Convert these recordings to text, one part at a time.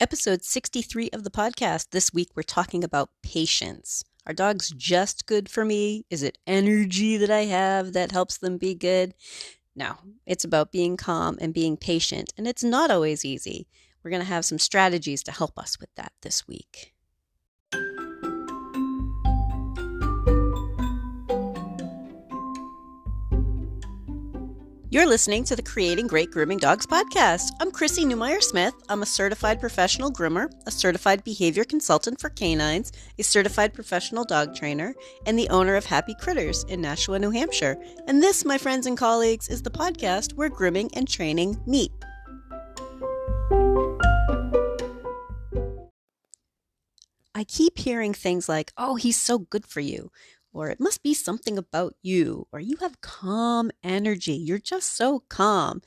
Episode 63 of the podcast. This week we're talking about patience. Are dogs just good for me? Is it energy that I have that helps them be good? No, it's about being calm and being patient, and it's not always easy. We're going to have some strategies to help us with that this week. You're listening to the Creating Great Grooming Dogs podcast. I'm Chrissy Newmeyer-Smith. I'm a certified professional groomer, a certified behavior consultant for canines, a certified professional dog trainer, and the owner of Happy Critters in Nashua, New Hampshire. And this, my friends and colleagues, is the podcast where grooming and training meet. I keep hearing things like, oh, he's so good for you. Or it must be something about you, or you have calm energy. You're just so calm.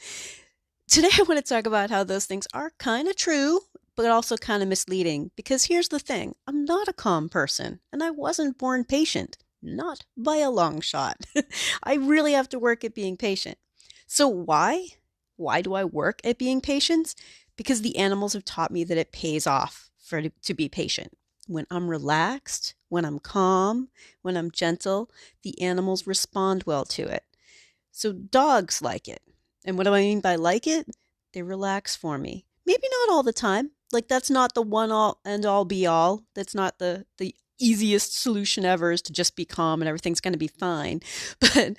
Today, I want to talk about how those things are kind of true, but also kind of misleading. Because here's the thing, I'm not a calm person, and I wasn't born patient. Not by a long shot. I really have to work at being patient. So why? Why do I work at being patient? Because the animals have taught me that it pays off to be patient. When I'm relaxed, when I'm calm, when I'm gentle, the animals respond well to it. So dogs like it. And what do I mean by like it? They relax for me. Maybe not all the time. Like that's not the one all and all be all. That's not the easiest solution ever is to just be calm and everything's going to be fine. But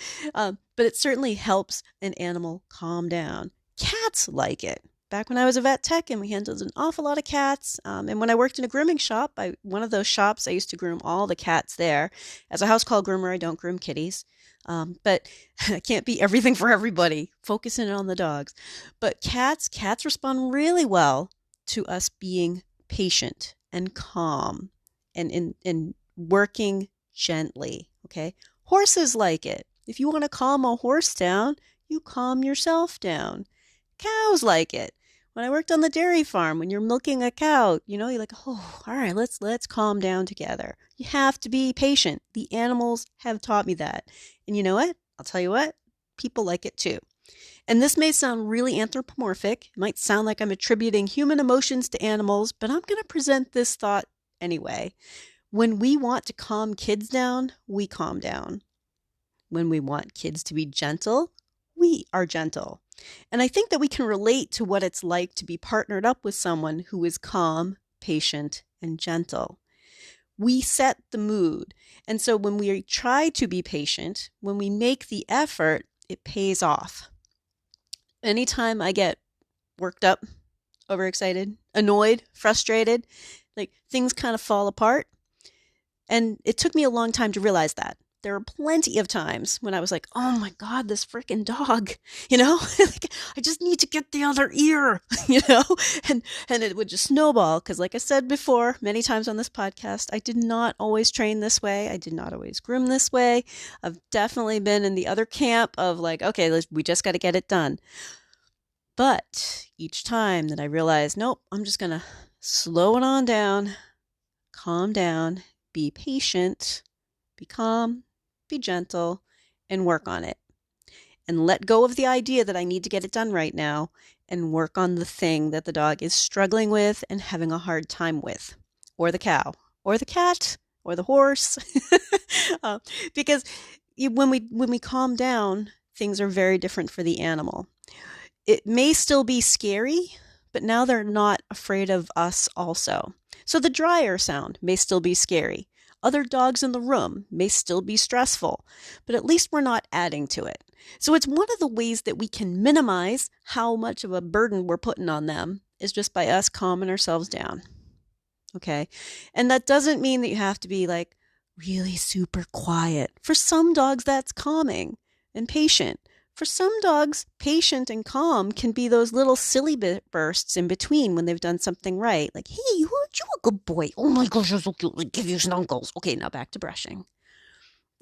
it certainly helps an animal calm down. Cats like it. Back when I was a vet tech and we handled an awful lot of cats. And when I worked in a grooming shop, one of those shops, I used to groom all the cats there. As a house call groomer, I don't groom kitties. But I can't be everything for everybody, focusing on the dogs. But cats respond really well to us being patient and calm and in working gently. Okay. Horses like it. If you want to calm a horse down, you calm yourself down. Cows like it. When I worked on the dairy farm, when you're milking a cow, you're like, oh, all right, let's calm down together. You have to be patient. The animals have taught me that. And you know what? I'll tell you what, people like it too. And this may sound really anthropomorphic. It might sound like I'm attributing human emotions to animals, but I'm going to present this thought anyway. When we want to calm kids down, we calm down. When we want kids to be gentle, we are gentle. And I think that we can relate to what it's like to be partnered up with someone who is calm, patient, and gentle. We set the mood. And so when we try to be patient, when we make the effort, it pays off. Anytime I get worked up, overexcited, annoyed, frustrated, like things kind of fall apart. And it took me a long time to realize that. There were plenty of times when I was like, oh my God, this freaking dog, like, I just need to get the other ear, and it would just snowball. Because like I said before, many times on this podcast, I did not always train this way. I did not always groom this way. I've definitely been in the other camp of like, okay, we just got to get it done. But each time that I realized, nope, I'm just going to slow it on down, calm down, be patient, be calm, be gentle, and work on it. And let go of the idea that I need to get it done right now and work on the thing that the dog is struggling with and having a hard time with, or the cow, or the cat, or the horse. Because when we calm down, things are very different for the animal. It may still be scary, but now they're not afraid of us also. So the dryer sound may still be scary. Other dogs in the room may still be stressful, but at least we're not adding to it. So it's one of the ways that we can minimize how much of a burden we're putting on them is just by us calming ourselves down. Okay. And that doesn't mean that you have to be like really super quiet. For some dogs, that's calming and patient. For some dogs, patient and calm can be those little silly bursts in between when they've done something right. Like, hey, you a good boy. Oh my gosh, you're so cute. Let me give you snuggles. Okay, now back to brushing.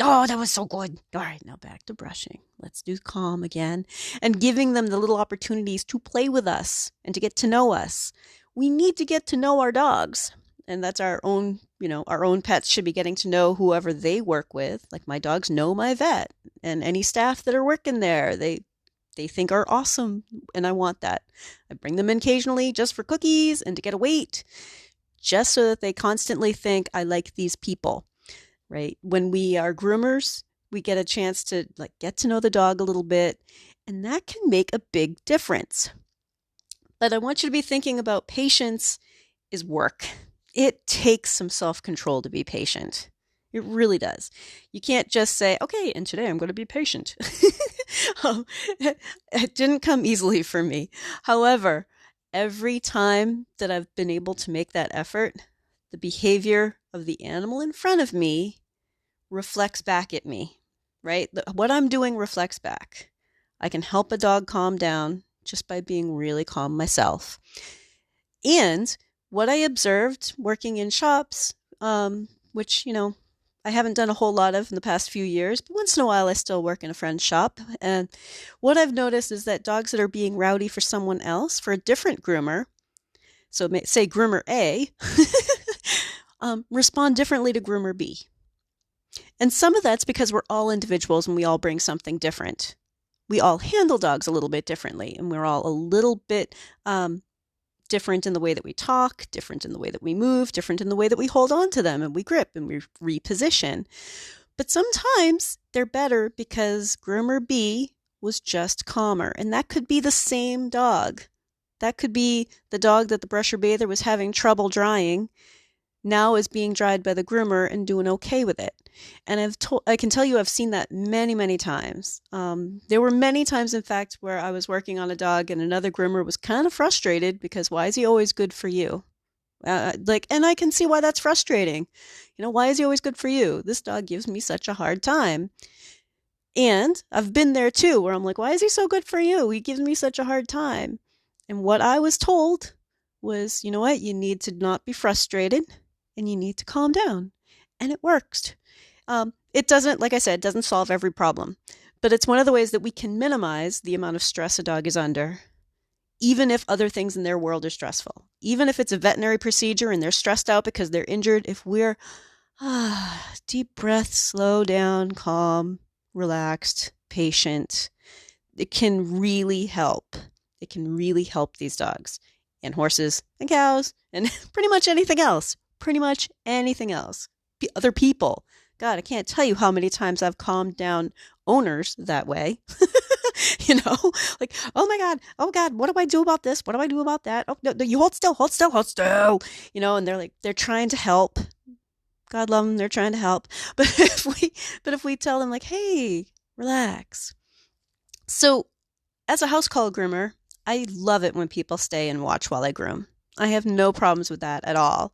Oh, that was so good. All right, now back to brushing. Let's do calm again. And giving them the little opportunities to play with us and to get to know us. We need to get to know our dogs. And that's our own, our own pets should be getting to know whoever they work with. Like my dogs know my vet and any staff that are working there. They they think are awesome, and I want that. I bring them in occasionally just for cookies and to get a weight, just so that they constantly think I like these people, right? When we are groomers, we get a chance to like get to know the dog a little bit, and that can make a big difference. But I want you to be thinking about patience is work. It takes some self-control to be patient. It really does. You can't just say, okay, and today I'm going to be patient. It didn't come easily for me. However, every time that I've been able to make that effort, the behavior of the animal in front of me reflects back at me, right? What I'm doing reflects back. I can help a dog calm down just by being really calm myself. And what I observed working in shops, which, I haven't done a whole lot of in the past few years, but once in a while I still work in a friend's shop. And what I've noticed is that dogs that are being rowdy for someone else, for a different groomer, so say groomer A, respond differently to groomer B. And some of that's because we're all individuals and we all bring something different. We all handle dogs a little bit differently, and we're all a little bit different in the way that we talk, different in the way that we move, different in the way that we hold on to them and we grip and we reposition. But sometimes they're better because groomer B was just calmer. And that could be the same dog. That could be the dog that the brusher bather was having trouble drying, now is being dried by the groomer and doing okay with it. And I can tell you I've seen that many, many times. There were many times, in fact, where I was working on a dog and another groomer was kind of frustrated because why is he always good for you? And I can see why that's frustrating. Why is he always good for you? This dog gives me such a hard time. And I've been there too, where I'm like, why is he so good for you? He gives me such a hard time. And what I was told was, you know what? You need to not be frustrated and you need to calm down. And it works. It doesn't, like I said, doesn't solve every problem, but it's one of the ways that we can minimize the amount of stress a dog is under, even if other things in their world are stressful. Even if it's a veterinary procedure and they're stressed out because they're injured, if we're deep breath, slow down, calm, relaxed, patient, it can really help. It can really help these dogs and horses and cows and pretty much anything else. Other people. God, I can't tell you how many times I've calmed down owners that way. Like, oh my God, oh God, what do I do about this? What do I do about that? Oh, no, you hold still. And they're trying to help. God love them, they're trying to help. But if we tell them like, hey, relax. So as a house call groomer, I love it when people stay and watch while I groom. I have no problems with that at all.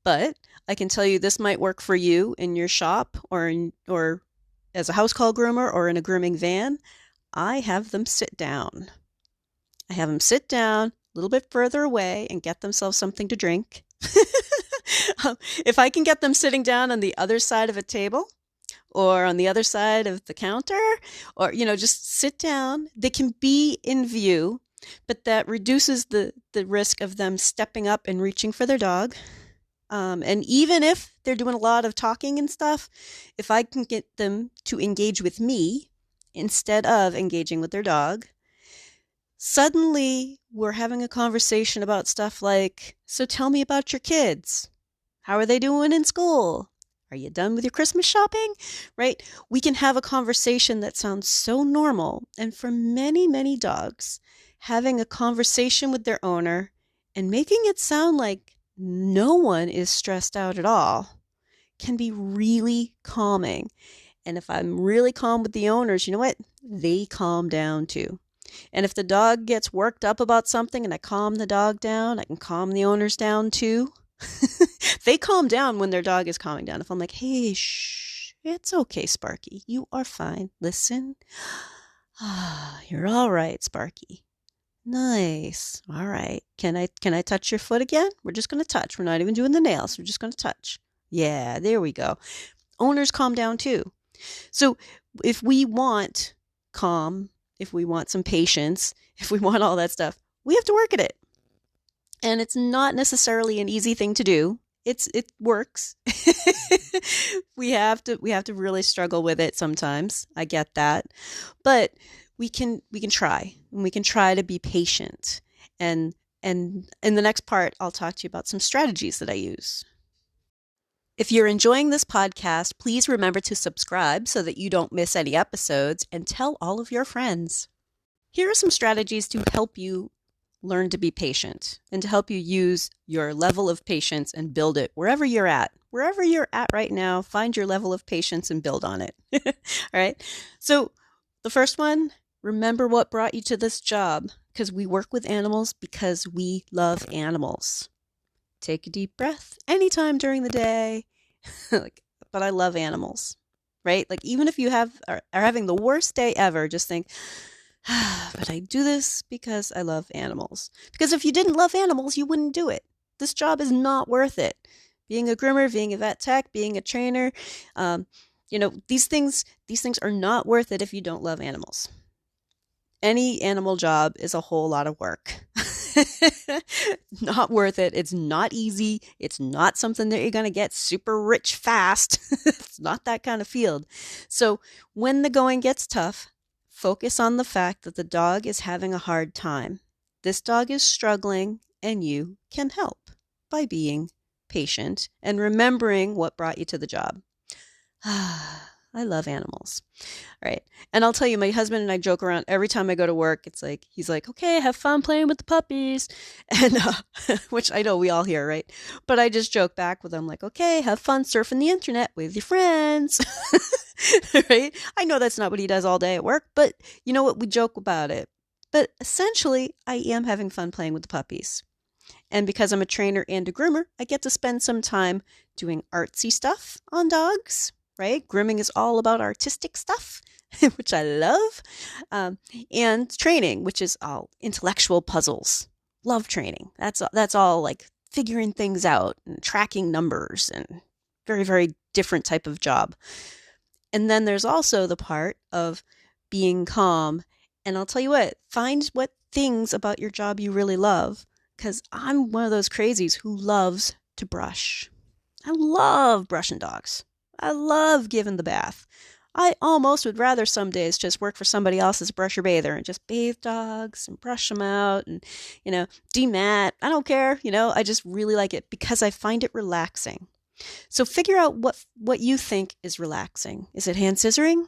But I can tell you this might work for you in your shop or as a house call groomer or in a grooming van. I have them sit down. I have them sit down a little bit further away and get themselves something to drink. If I can get them sitting down on the other side of a table or on the other side of the counter or, just sit down, they can be in view, but that reduces the risk of them stepping up and reaching for their dog. And even if they're doing a lot of talking and stuff, if I can get them to engage with me instead of engaging with their dog, suddenly we're having a conversation about stuff like, so tell me about your kids. How are they doing in school? Are you done with your Christmas shopping? Right? We can have a conversation that sounds so normal. And for many, many dogs, having a conversation with their owner and making it sound like no one is stressed out at all can be really calming. And if I'm really calm with the owners, you know what? They calm down too. And if the dog gets worked up about something and I calm the dog down, I can calm the owners down too. They calm down when their dog is calming down. If I'm like, hey, shh, it's okay, Sparky. You are fine. Listen. You're all right, Sparky. Nice. All right. Can I touch your foot again? We're just going to touch. We're not even doing the nails. We're just going to touch. Yeah, there we go. Owners calm down too. So if we want calm, if we want some patience, if we want all that stuff, we have to work at it. And it's not necessarily an easy thing to do. It works. We have to really struggle with it sometimes. I get that. But we can try, and we can try to be patient. And in the next part, I'll talk to you about some strategies that I use. If you're enjoying this podcast, please remember to subscribe so that you don't miss any episodes, and tell all of your friends. Here are some strategies to help you learn to be patient and to help you use your level of patience and build it wherever you're at. Wherever you're at right now, find your level of patience and build on it. All right. So the first one, remember what brought you to this job, because we work with animals because we love animals. Take a deep breath anytime during the day. But I love animals, right? Like, even if you are having the worst day ever, just think, but I do this because I love animals. Because if you didn't love animals, you wouldn't do it. This job is not worth it. Being a groomer, being a vet tech, being a trainer, these things are not worth it if you don't love animals. Any animal job is a whole lot of work. Not worth it. It's not easy. It's not something that you're going to get super rich fast. It's not that kind of field. So when the going gets tough, focus on the fact that the dog is having a hard time. This dog is struggling, and you can help by being patient and remembering what brought you to the job. I love animals. All right. And I'll tell you, my husband and I joke around every time I go to work. It's like, he's like, okay, have fun playing with the puppies. And, which I know we all hear, right? But I just joke back with him like, okay, have fun surfing the internet with your friends. Right? I know that's not what he does all day at work, but you know what? We joke about it. But essentially, I am having fun playing with the puppies. And because I'm a trainer and a groomer, I get to spend some time doing artsy stuff on dogs. Right? Grooming is all about artistic stuff, which I love. And training, which is all intellectual puzzles. Love training. That's all like figuring things out and tracking numbers, and very, very different type of job. And then there's also the part of being calm. And I'll tell you what, find what things about your job you really love, because I'm one of those crazies who loves to brush. I love brushing dogs. I love giving the bath. I almost would rather some days just work for somebody else as a brusher bather and just bathe dogs and brush them out and, demat. I don't care. I just really like it because I find it relaxing. So figure out what you think is relaxing. Is it hand scissoring?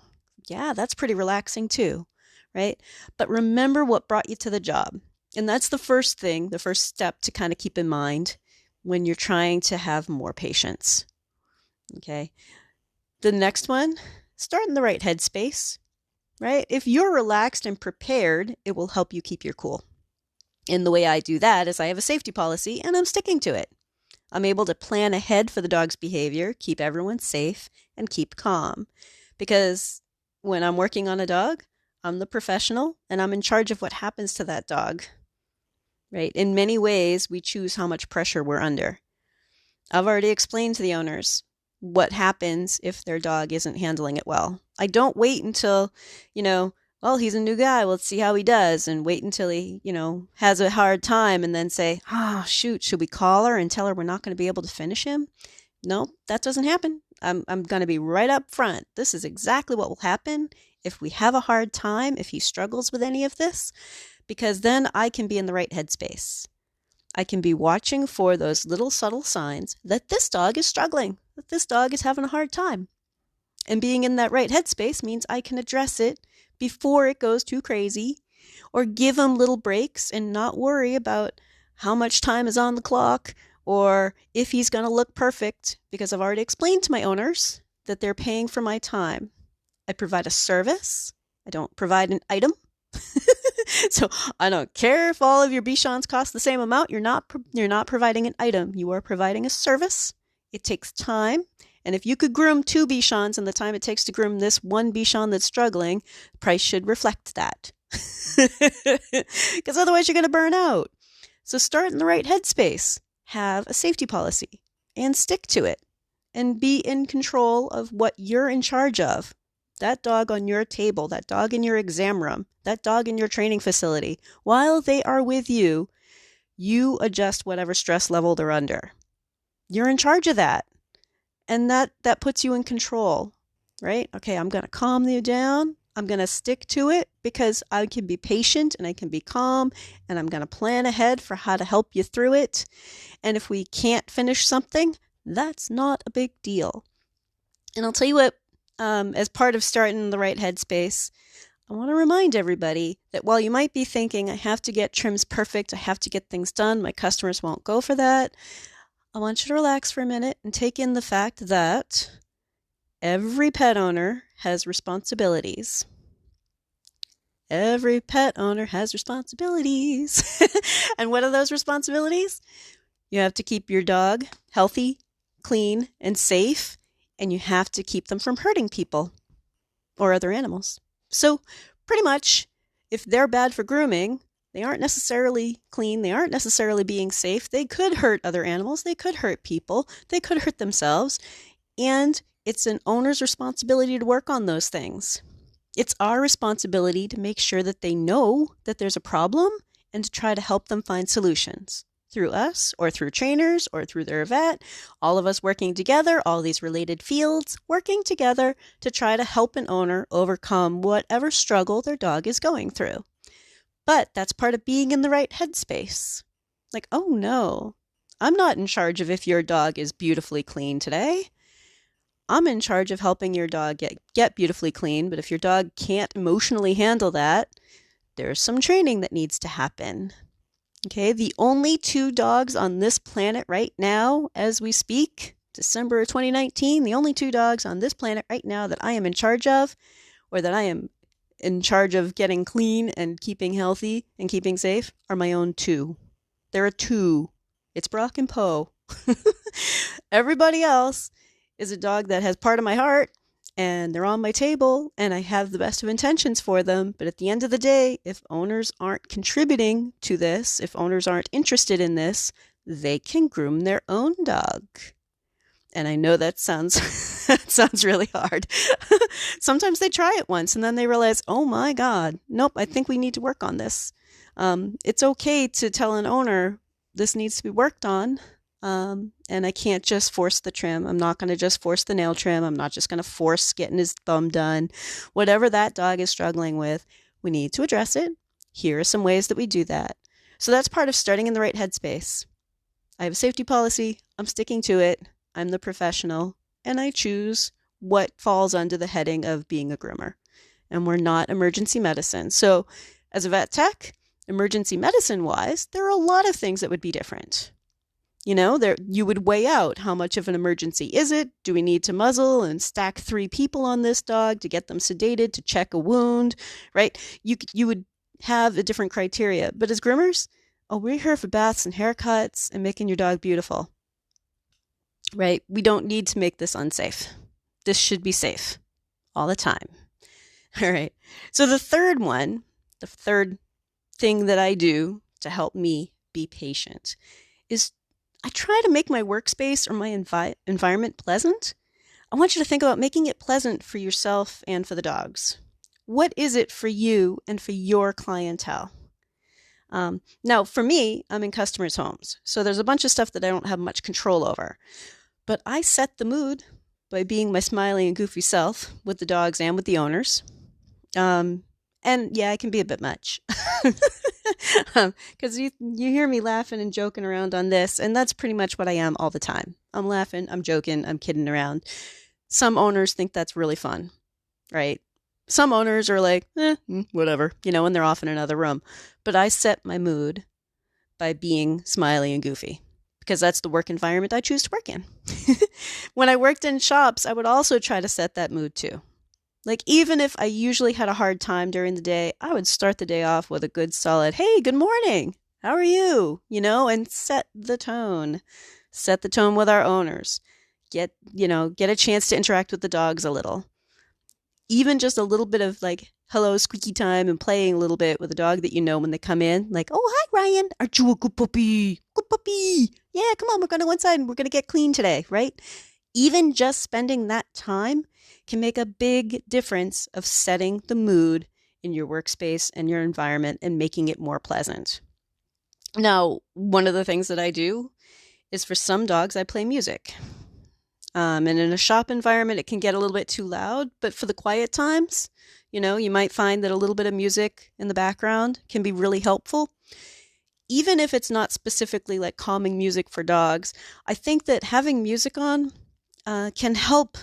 Yeah, that's pretty relaxing too, right? But remember what brought you to the job. And that's the first step to kind of keep in mind when you're trying to have more patience. Okay. The next one, start in the right headspace, right? If you're relaxed and prepared, it will help you keep your cool. And the way I do that is I have a safety policy and I'm sticking to it. I'm able to plan ahead for the dog's behavior, keep everyone safe, and keep calm. Because when I'm working on a dog, I'm the professional and I'm in charge of what happens to that dog, right? In many ways, we choose how much pressure we're under. I've already explained to the owners what happens if their dog isn't handling it well. I don't wait until, well, he's a new guy, let's see how he does, and wait until he, has a hard time and then say, oh, shoot, should we call her and tell her we're not going to be able to finish him? No, that doesn't happen. I'm going to be right up front. This is exactly what will happen if we have a hard time, if he struggles with any of this, because then I can be in the right headspace. I can be watching for those little subtle signs that this dog is struggling, that this dog is having a hard time. And being in that right headspace means I can address it before it goes too crazy, or give him little breaks and not worry about how much time is on the clock or if he's going to look perfect, because I've already explained to my owners that they're paying for my time. I provide a service. I don't provide an item. So I don't care if all of your Bichons cost the same amount. You're not providing an item. You are providing a service. It takes time. And if you could groom 2 Bichons in the time it takes to groom this one Bichon that's struggling, the price should reflect that. Because otherwise you're going to burn out. So start in the right headspace. Have a safety policy and stick to it. And be in control of what you're in charge of. That dog on your table, that dog in your exam room, that dog in your training facility, while they are with you, you adjust whatever stress level they're under. You're in charge of that. And that puts you in control, right? Okay, I'm going to calm you down. I'm going to stick to it because I can be patient and I can be calm, and I'm going to plan ahead for how to help you through it. And if we can't finish something, that's not a big deal. And I'll tell you what, as part of starting in the right headspace, I want to remind everybody that while you might be thinking, I have to get trims perfect, I have to get things done, my customers won't go for that, I want you to relax for a minute and take in the fact that every pet owner has responsibilities. Every pet owner has responsibilities. And what are those responsibilities? You have to keep your dog healthy, clean, and safe, and you have to keep them from hurting people or other animals. So pretty much, if they're bad for grooming, they aren't necessarily clean, they aren't necessarily being safe, they could hurt other animals, they could hurt people, they could hurt themselves, and it's an owner's responsibility to work on those things. It's our responsibility to make sure that they know that there's a problem and to try to help them find solutions through us or through trainers or through their vet, all of us working together, all these related fields working together to try to help an owner overcome whatever struggle their dog is going through. But that's part of being in the right headspace. Like, oh no, I'm not in charge of if your dog is beautifully clean today. I'm in charge of helping your dog get beautifully clean, but if your dog can't emotionally handle that, there's some training that needs to happen. Okay, the only 2 dogs on this planet right now, as we speak, December of 2019, the only 2 dogs on this planet right now that I am in charge of, or that I am in charge of getting clean and keeping healthy and keeping safe, are my own 2. There are 2. It's Brock and Poe. Everybody else is a dog that has part of my heart, and they're on my table, and I have the best of intentions for them. But at the end of the day, if owners aren't contributing to this, if owners aren't interested in this, they can groom their own dog. And I know that sounds that sounds really hard. Sometimes they try it once and then they realize, oh my God, nope, I think we need to work on this. It's okay to tell an owner this needs to be worked on. And I can't just force the trim. I'm not going to just force the nail trim. I'm not just going to force getting his thumb done. Whatever that dog is struggling with, we need to address it. Here are some ways that we do that. So that's part of starting in the right headspace. I have a safety policy. I'm sticking to it. I'm the professional, and I choose what falls under the heading of being a groomer. And we're not emergency medicine. So as a vet tech, emergency medicine wise, there are a lot of things that would be different. You know, you would weigh out how much of an emergency is it? Do we need to muzzle and stack 3 people on this dog to get them sedated, to check a wound, right? You would have a different criteria. But as groomers, we're here for baths and haircuts and making your dog beautiful, right? We don't need to make this unsafe. This should be safe all the time. All right. So the third thing that I do to help me be patient is I try to make my workspace or my environment pleasant. I want you to think about making it pleasant for yourself and for the dogs. What is it for you and for your clientele? Now, for me, I'm in customers' homes, so there's a bunch of stuff that I don't have much control over. But I set the mood by being my smiley and goofy self with the dogs and with the owners. And yeah, I can be a bit much. Because you hear me laughing and joking around on this, and that's pretty much what I am all the time. I'm laughing, I'm joking, I'm kidding around. Some owners think that's really fun, right? Some owners are like, whatever, and they're off in another room. But I set my mood by being smiley and goofy, because that's the work environment I choose to work in. When I worked in shops, I would also try to set that mood too. Like, even if I usually had a hard time during the day, I would start the day off with a good solid, hey, good morning, how are you? And set the tone. Set the tone with our owners. Get a chance to interact with the dogs a little. Even just a little bit of like, hello, squeaky time, and playing a little bit with a dog that when they come in. Like, oh, hi, Ryan. Aren't you a good puppy? Good puppy. Yeah, come on, we're going to go inside and we're going to get clean today, right? Even just spending that time can make a big difference of setting the mood in your workspace and your environment and making it more pleasant. Now, one of the things that I do is for some dogs, I play music. And in a shop environment, it can get a little bit too loud. But for the quiet times, You might find that a little bit of music in the background can be really helpful. Even if it's not specifically like calming music for dogs, I think that having music on can help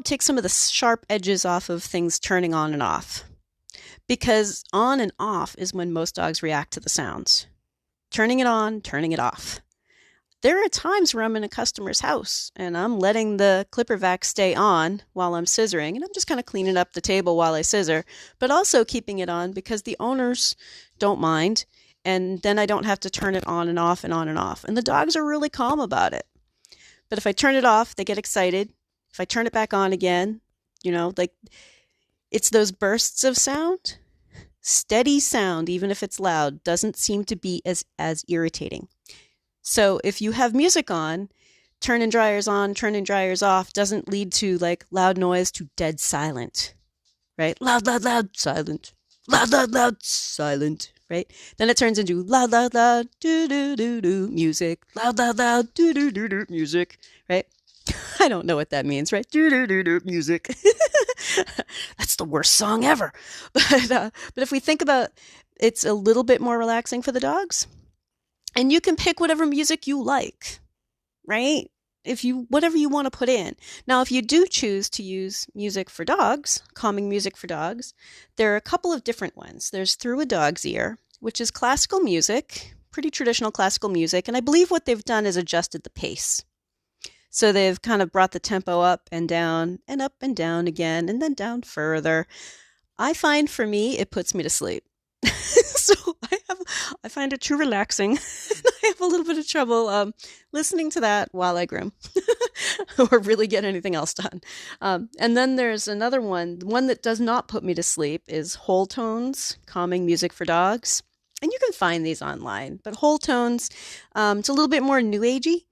take some of the sharp edges off of things turning on and off. Because on and off is when most dogs react to the sounds. Turning it on, turning it off. There are times where I'm in a customer's house and I'm letting the clipper vac stay on while I'm scissoring, and I'm just kind of cleaning up the table while I scissor, but also keeping it on because the owners don't mind, and then I don't have to turn it on and off and on and off. And the dogs are really calm about it. But if I turn it off, they get excited. If I turn it back on again, like it's those bursts of sound. Steady sound, even if it's loud, doesn't seem to be as irritating. So if you have music on, turning dryers on, turning dryers off doesn't lead to like loud noise to dead silent, right? Loud, loud, loud, silent. Loud, loud, loud, silent, right? Then it turns into loud, loud, loud, do-do-do-do, music. Loud, loud, loud, do-do-do-do, music, right? I don't know what that means, right? Do-do-do-do, music. That's the worst song ever. But if we think about it's a little bit more relaxing for the dogs, and you can pick whatever music you like, right? Whatever you want to put in. Now, if you do choose to use music for dogs, calming music for dogs, there are a couple of different ones. There's Through a Dog's Ear, which is classical music, pretty traditional classical music, and I believe what they've done is adjusted the pace. So they've kind of brought the tempo up and down and up and down again and then down further. I find for me, it puts me to sleep. So I find it too relaxing. I have a little bit of trouble listening to that while I groom or really get anything else done. And then there's another one. The one that does not put me to sleep is Whole Tones, calming music for dogs. And you can find these online. But Whole Tones, it's a little bit more new agey.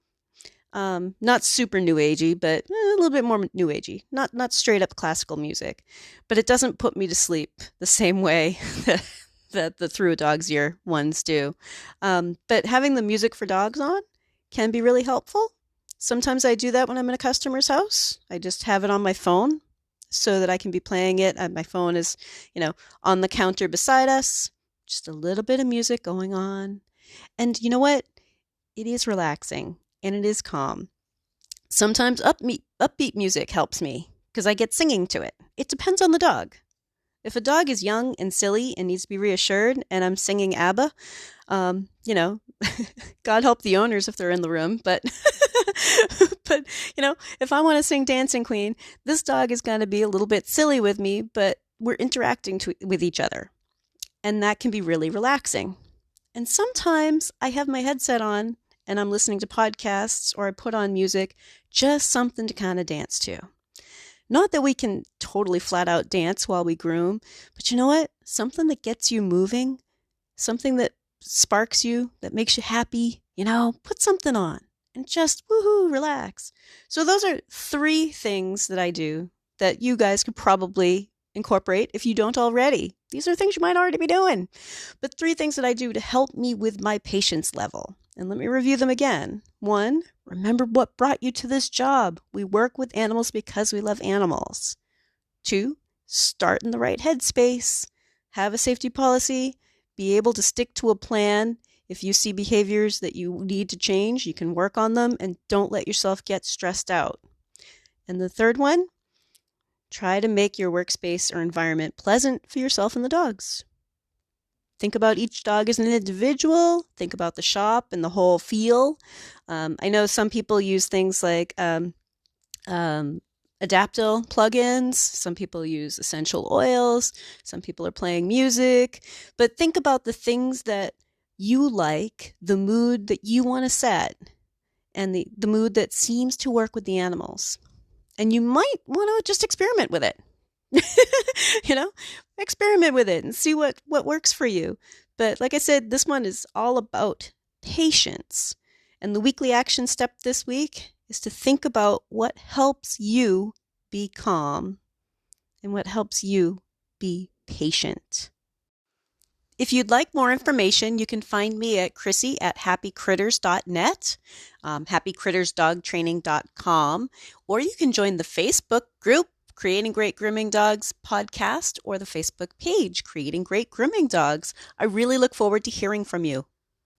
Not super new agey, but a little bit more new agey. Not straight up classical music. But it doesn't put me to sleep the same way that the Through a Dog's Ear ones do. But having the music for dogs on can be really helpful. Sometimes I do that when I'm in a customer's house. I just have it on my phone so that I can be playing it. My phone is, on the counter beside us. Just a little bit of music going on. And you know what? It is relaxing and it is calm. Sometimes upbeat music helps me because I get singing to it. It depends on the dog. If a dog is young and silly and needs to be reassured and I'm singing ABBA, God help the owners if they're in the room, but if I want to sing Dancing Queen, this dog is going to be a little bit silly with me, but we're interacting with each other. And that can be really relaxing. And sometimes I have my headset on and I'm listening to podcasts or I put on music, just something to kind of dance to. Not that we can totally flat out dance while we groom, but you know what? Something that gets you moving, something that sparks you, that makes you happy, put something on and just woohoo, relax. So those are 3 things that I do that you guys could probably incorporate if you don't already. These are things you might already be doing, but 3 things that I do to help me with my patience level. And let me review them again. 1, remember what brought you to this job. We work with animals because we love animals. 2, start in the right headspace. Have a safety policy. Be able to stick to a plan. If you see behaviors that you need to change, you can work on them and don't let yourself get stressed out. And the 3rd one, try to make your workspace or environment pleasant for yourself and the dogs. Think about each dog as an individual. Think about the shop and the whole feel. I know some people use things like Adaptil plugins. Some people use essential oils. Some people are playing music. But think about the things that you like, the mood that you want to set, and the mood that seems to work with the animals. And you might want to just experiment with it. Experiment with it and see what works for you. But like I said, this one is all about patience. And the weekly action step this week is to think about what helps you be calm and what helps you be patient. If you'd like more information, you can find me at Chrissy@happycritters.net, happycrittersdogtraining.com, or you can join the Facebook group Creating Great Grooming Dogs podcast or the Facebook page, Creating Great Grooming Dogs. I really look forward to hearing from you.